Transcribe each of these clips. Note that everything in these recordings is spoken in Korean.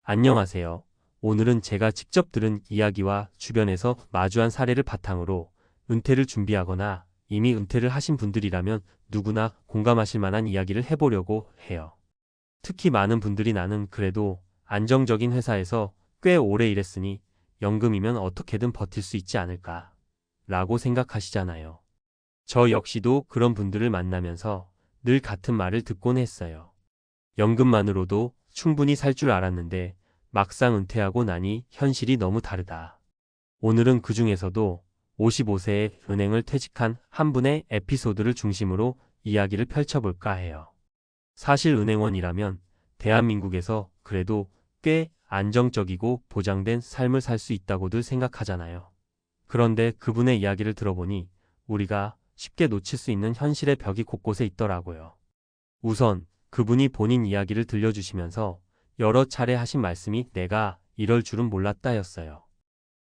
안녕하세요. 오늘은 제가 직접 들은 이야기와 주변에서 마주한 사례를 바탕으로 은퇴를 준비하거나 이미 은퇴를 하신 분들이라면 누구나 공감하실 만한 이야기를 해보려고 해요. 특히 많은 분들이 나는 그래도 안정적인 회사에서 꽤 오래 일했으니 연금이면 어떻게든 버틸 수 있지 않을까 라고 생각하시잖아요. 저 역시도 그런 분들을 만나면서 늘 같은 말을 듣곤 했어요. 연금만으로도 충분히 살 줄 알았는데 막상 은퇴하고 나니 현실이 너무 다르다. 오늘은 그 중에서도 55세에 은행을 퇴직한 한 분의 에피소드를 중심으로 이야기를 펼쳐볼까 해요. 사실 은행원이라면 대한민국에서 그래도 꽤 안정적이고 보장된 삶을 살 수 있다고들 생각하잖아요. 그런데 그분의 이야기를 들어보니 우리가 쉽게 놓칠 수 있는 현실의 벽이 곳곳에 있더라고요. 우선 그분이 본인 이야기를 들려주시면서 여러 차례 하신 말씀이 내가 이럴 줄은 몰랐다였어요.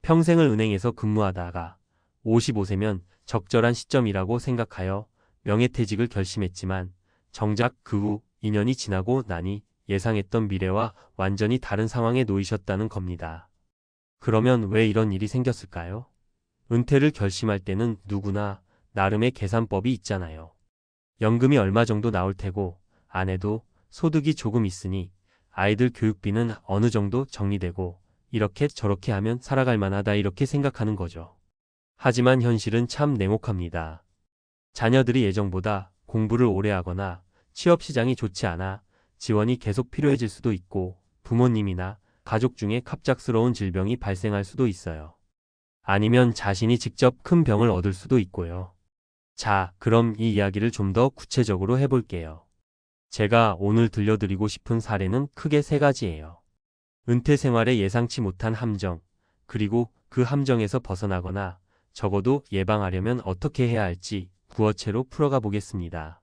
평생을 은행에서 근무하다가 55세면 적절한 시점이라고 생각하여 명예퇴직을 결심했지만 정작 그 후 2년이 지나고 나니 예상했던 미래와 완전히 다른 상황에 놓이셨다는 겁니다. 그러면 왜 이런 일이 생겼을까요? 은퇴를 결심할 때는 누구나 나름의 계산법이 있잖아요. 연금이 얼마 정도 나올 테고 아내도 소득이 조금 있으니 아이들 교육비는 어느 정도 정리되고 이렇게 저렇게 하면 살아갈 만하다 이렇게 생각하는 거죠. 하지만 현실은 참 냉혹합니다. 자녀들이 예정보다 공부를 오래 하거나 취업 시장이 좋지 않아 지원이 계속 필요해질 수도 있고 부모님이나 가족 중에 갑작스러운 질병이 발생할 수도 있어요. 아니면 자신이 직접 큰 병을 얻을 수도 있고요. 자, 그럼 이 이야기를 좀 더 구체적으로 해볼게요. 제가 오늘 들려드리고 싶은 사례는 크게 세 가지예요. 은퇴 생활에 예상치 못한 함정, 그리고 그 함정에서 벗어나거나 적어도 예방하려면 어떻게 해야 할지 구어체로 풀어가 보겠습니다.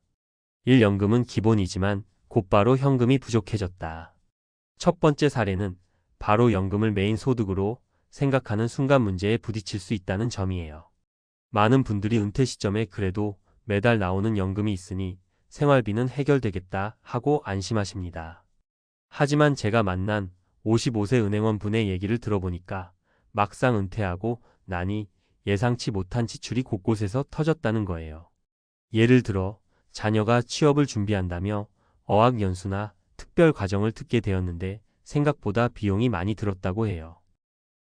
1. 연금은 기본이지만 곧바로 현금이 부족해졌다. 첫 번째 사례는 바로 연금을 메인 소득으로 생각하는 순간 문제에 부딪힐 수 있다는 점이에요. 많은 분들이 은퇴 시점에 그래도 매달 나오는 연금이 있으니 생활비는 해결되겠다 하고 안심하십니다. 하지만 제가 만난 55세 은행원 분의 얘기를 들어보니까 막상 은퇴하고 나니 예상치 못한 지출이 곳곳에서 터졌다는 거예요. 예를 들어 자녀가 취업을 준비한다며 어학연수나 특별 과정을 듣게 되었는데 생각보다 비용이 많이 들었다고 해요.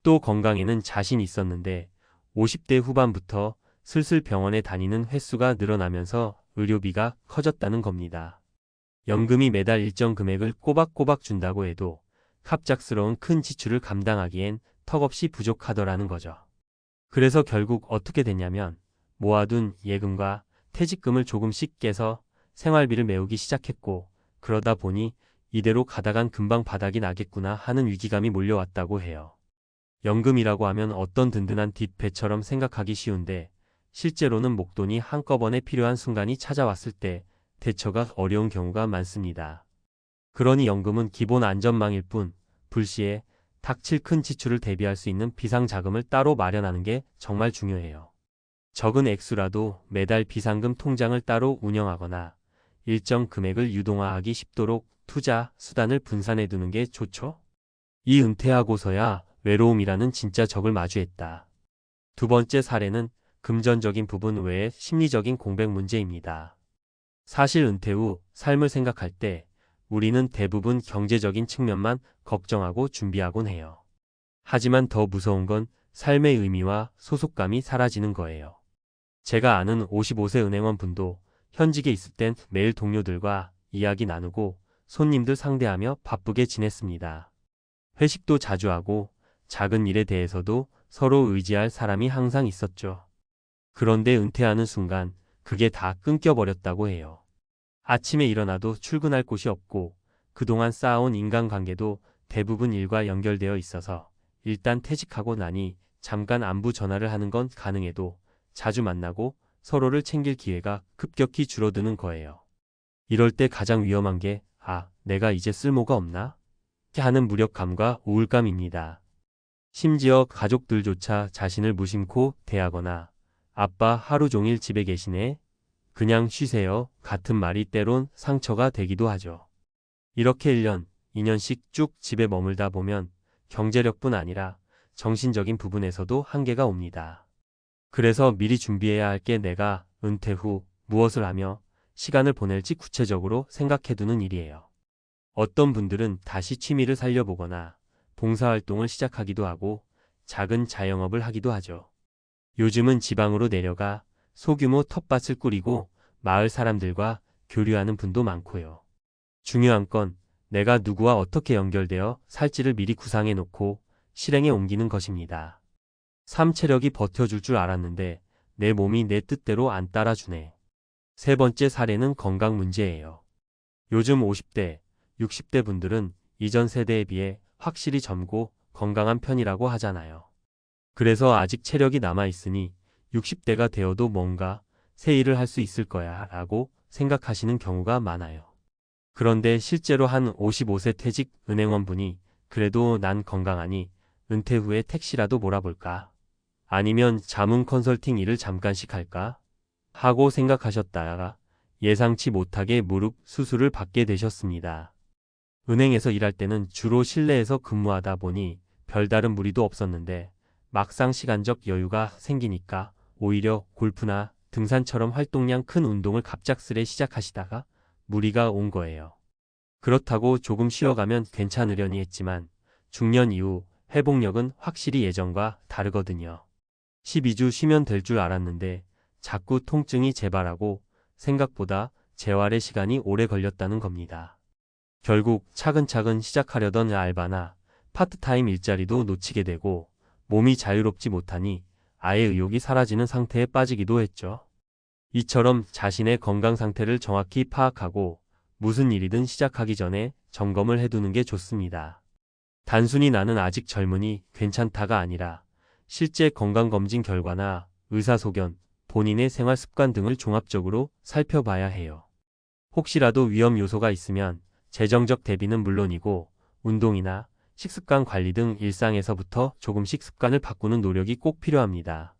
또 건강에는 자신 있었는데 50대 후반부터 슬슬 병원에 다니는 횟수가 늘어나면서 의료비가 커졌다는 겁니다. 연금이 매달 일정 금액을 꼬박꼬박 준다고 해도 갑작스러운 큰 지출을 감당하기엔 턱없이 부족하더라는 거죠. 그래서 결국 어떻게 됐냐면 모아둔 예금과 퇴직금을 조금씩 깨서 생활비를 메우기 시작했고 그러다 보니 이대로 가다간 금방 바닥이 나겠구나 하는 위기감이 몰려왔다고 해요. 연금이라고 하면 어떤 든든한 뒷배처럼 생각하기 쉬운데 실제로는 목돈이 한꺼번에 필요한 순간이 찾아왔을 때 대처가 어려운 경우가 많습니다. 그러니 연금은 기본 안전망일 뿐 불시에 닥칠 큰 지출을 대비할 수 있는 비상자금을 따로 마련하는 게 정말 중요해요. 적은 액수라도 매달 비상금 통장을 따로 운영하거나 일정 금액을 유동화하기 쉽도록 투자 수단을 분산해 두는 게 좋죠? 이 은퇴하고서야 외로움이라는 진짜 적을 마주했다. 두 번째 사례는 금전적인 부분 외에 심리적인 공백 문제입니다. 사실 은퇴 후 삶을 생각할 때 우리는 대부분 경제적인 측면만 걱정하고 준비하곤 해요. 하지만 더 무서운 건 삶의 의미와 소속감이 사라지는 거예요. 제가 아는 55세 은행원 분도 현직에 있을 땐 매일 동료들과 이야기 나누고 손님들 상대하며 바쁘게 지냈습니다. 회식도 자주 하고 작은 일에 대해서도 서로 의지할 사람이 항상 있었죠. 그런데 은퇴하는 순간 그게 다 끊겨버렸다고 해요. 아침에 일어나도 출근할 곳이 없고 그동안 쌓아온 인간관계도 대부분 일과 연결되어 있어서 일단 퇴직하고 나니 잠깐 안부 전화를 하는 건 가능해도 자주 만나고 서로를 챙길 기회가 급격히 줄어드는 거예요. 이럴 때 가장 위험한 게 내가 이제 쓸모가 없나? 하는 무력감과 우울감입니다. 심지어 가족들조차 자신을 무심코 대하거나 아빠 하루 종일 집에 계시네? 그냥 쉬세요. 같은 말이 때론 상처가 되기도 하죠. 이렇게 1년, 2년씩 쭉 집에 머물다 보면 경제력뿐 아니라 정신적인 부분에서도 한계가 옵니다. 그래서 미리 준비해야 할 게 내가 은퇴 후 무엇을 하며 시간을 보낼지 구체적으로 생각해두는 일이에요. 어떤 분들은 다시 취미를 살려보거나 봉사활동을 시작하기도 하고 작은 자영업을 하기도 하죠. 요즘은 지방으로 내려가 소규모 텃밭을 꾸리고 마을 사람들과 교류하는 분도 많고요. 중요한 건 내가 누구와 어떻게 연결되어 살지를 미리 구상해 놓고 실행에 옮기는 것입니다. 삶 체력이 버텨줄 줄 알았는데 내 몸이 내 뜻대로 안 따라주네. 세 번째 사례는 건강 문제예요. 요즘 50대, 60대 분들은 이전 세대에 비해 확실히 젊고 건강한 편이라고 하잖아요. 그래서 아직 체력이 남아있으니 60대가 되어도 뭔가 새 일을 할 수 있을 거야 라고 생각하시는 경우가 많아요. 그런데 실제로 한 55세 퇴직 은행원분이 그래도 난 건강하니 은퇴 후에 택시라도 몰아볼까? 아니면 자문 컨설팅 일을 잠깐씩 할까? 하고 생각하셨다가 예상치 못하게 무릎 수술을 받게 되셨습니다. 은행에서 일할 때는 주로 실내에서 근무하다 보니 별다른 무리도 없었는데 막상 시간적 여유가 생기니까 오히려 골프나 등산처럼 활동량 큰 운동을 갑작스레 시작하시다가 무리가 온 거예요. 그렇다고 조금 쉬어가면 괜찮으려니 했지만 중년 이후 회복력은 확실히 예전과 다르거든요. 12주 쉬면 될 줄 알았는데 자꾸 통증이 재발하고 생각보다 재활의 시간이 오래 걸렸다는 겁니다. 결국 차근차근 시작하려던 알바나 파트타임 일자리도 놓치게 되고 몸이 자유롭지 못하니 아예 의욕이 사라지는 상태에 빠지기도 했죠. 이처럼 자신의 건강 상태를 정확히 파악하고 무슨 일이든 시작하기 전에 점검을 해두는 게 좋습니다. 단순히 나는 아직 젊으니 괜찮다가 아니라 실제 건강검진 결과나 의사소견, 본인의 생활 습관 등을 종합적으로 살펴봐야 해요. 혹시라도 위험 요소가 있으면 재정적 대비는 물론이고 운동이나 식습관 관리 등 일상에서부터 조금씩 습관을 바꾸는 노력이 꼭 필요합니다.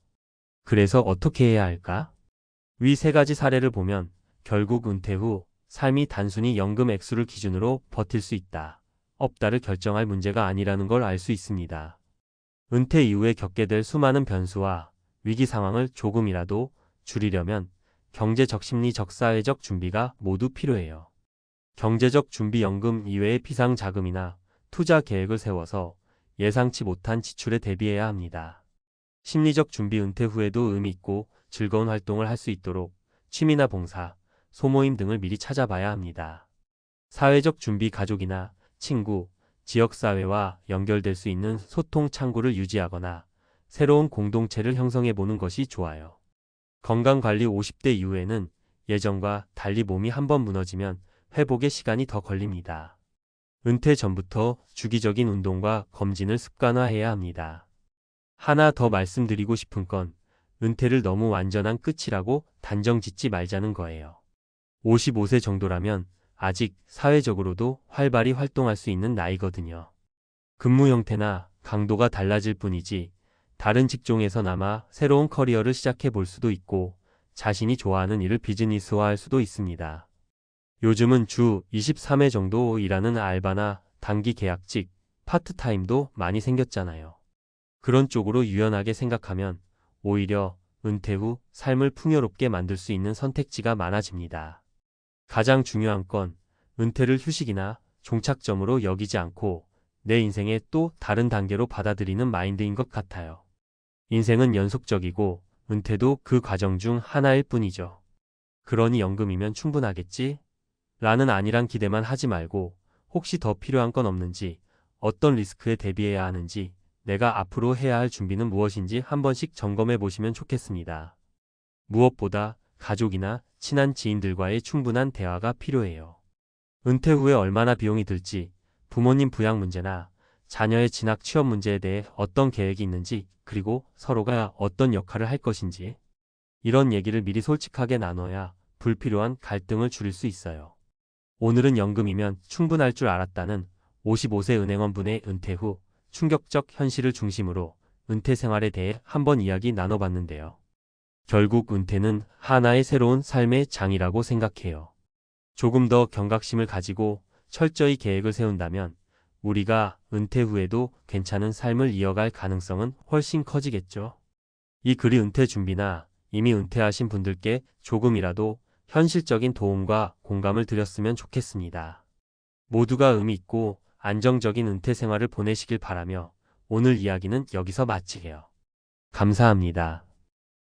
그래서 어떻게 해야 할까? 위 세 가지 사례를 보면 결국 은퇴 후 삶이 단순히 연금 액수를 기준으로 버틸 수 있다, 없다를 결정할 문제가 아니라는 걸 알 수 있습니다. 은퇴 이후에 겪게 될 수많은 변수와 위기 상황을 조금이라도 줄이려면 경제적, 심리적, 사회적 준비가 모두 필요해요. 경제적 준비, 연금 이외의 비상자금이나 투자 계획을 세워서 예상치 못한 지출에 대비해야 합니다. 심리적 준비, 은퇴 후에도 의미 있고 즐거운 활동을 할 수 있도록 취미나 봉사, 소모임 등을 미리 찾아봐야 합니다. 사회적 준비, 가족이나 친구, 지역사회와 연결될 수 있는 소통 창구를 유지하거나 새로운 공동체를 형성해보는 것이 좋아요. 건강관리, 50대 이후에는 예전과 달리 몸이 한번 무너지면 회복에 시간이 더 걸립니다. 은퇴 전부터 주기적인 운동과 검진을 습관화해야 합니다. 하나 더 말씀드리고 싶은 건 은퇴를 너무 완전한 끝이라고 단정 짓지 말자는 거예요. 55세 정도라면 아직 사회적으로도 활발히 활동할 수 있는 나이거든요. 근무 형태나 강도가 달라질 뿐이지 다른 직종에서나마 새로운 커리어를 시작해 볼 수도 있고 자신이 좋아하는 일을 비즈니스화할 수도 있습니다. 요즘은 주 23회 정도 일하는 알바나 단기 계약직, 파트타임도 많이 생겼잖아요. 그런 쪽으로 유연하게 생각하면 오히려 은퇴 후 삶을 풍요롭게 만들 수 있는 선택지가 많아집니다. 가장 중요한 건 은퇴를 휴식이나 종착점으로 여기지 않고 내 인생의 또 다른 단계로 받아들이는 마인드인 것 같아요. 인생은 연속적이고 은퇴도 그 과정 중 하나일 뿐이죠. 그러니 연금이면 충분하겠지? 라는 안일한 기대만 하지 말고 혹시 더 필요한 건 없는지, 어떤 리스크에 대비해야 하는지, 내가 앞으로 해야 할 준비는 무엇인지 한 번씩 점검해 보시면 좋겠습니다. 무엇보다 가족이나 친한 지인들과의 충분한 대화가 필요해요. 은퇴 후에 얼마나 비용이 들지, 부모님 부양 문제나 자녀의 진학 취업 문제에 대해 어떤 계획이 있는지, 그리고 서로가 어떤 역할을 할 것인지 이런 얘기를 미리 솔직하게 나눠야 불필요한 갈등을 줄일 수 있어요. 오늘은 연금이면 충분할 줄 알았다는 55세 은행원분의 은퇴 후 충격적 현실을 중심으로 은퇴 생활에 대해 한번 이야기 나눠봤는데요. 결국 은퇴는 하나의 새로운 삶의 장이라고 생각해요. 조금 더 경각심을 가지고 철저히 계획을 세운다면 우리가 은퇴 후에도 괜찮은 삶을 이어갈 가능성은 훨씬 커지겠죠. 이 글이 은퇴 준비나 이미 은퇴하신 분들께 조금이라도 현실적인 도움과 공감을 드렸으면 좋겠습니다. 모두가 의미 있고 안정적인 은퇴 생활을 보내시길 바라며 오늘 이야기는 여기서 마치게요. 감사합니다.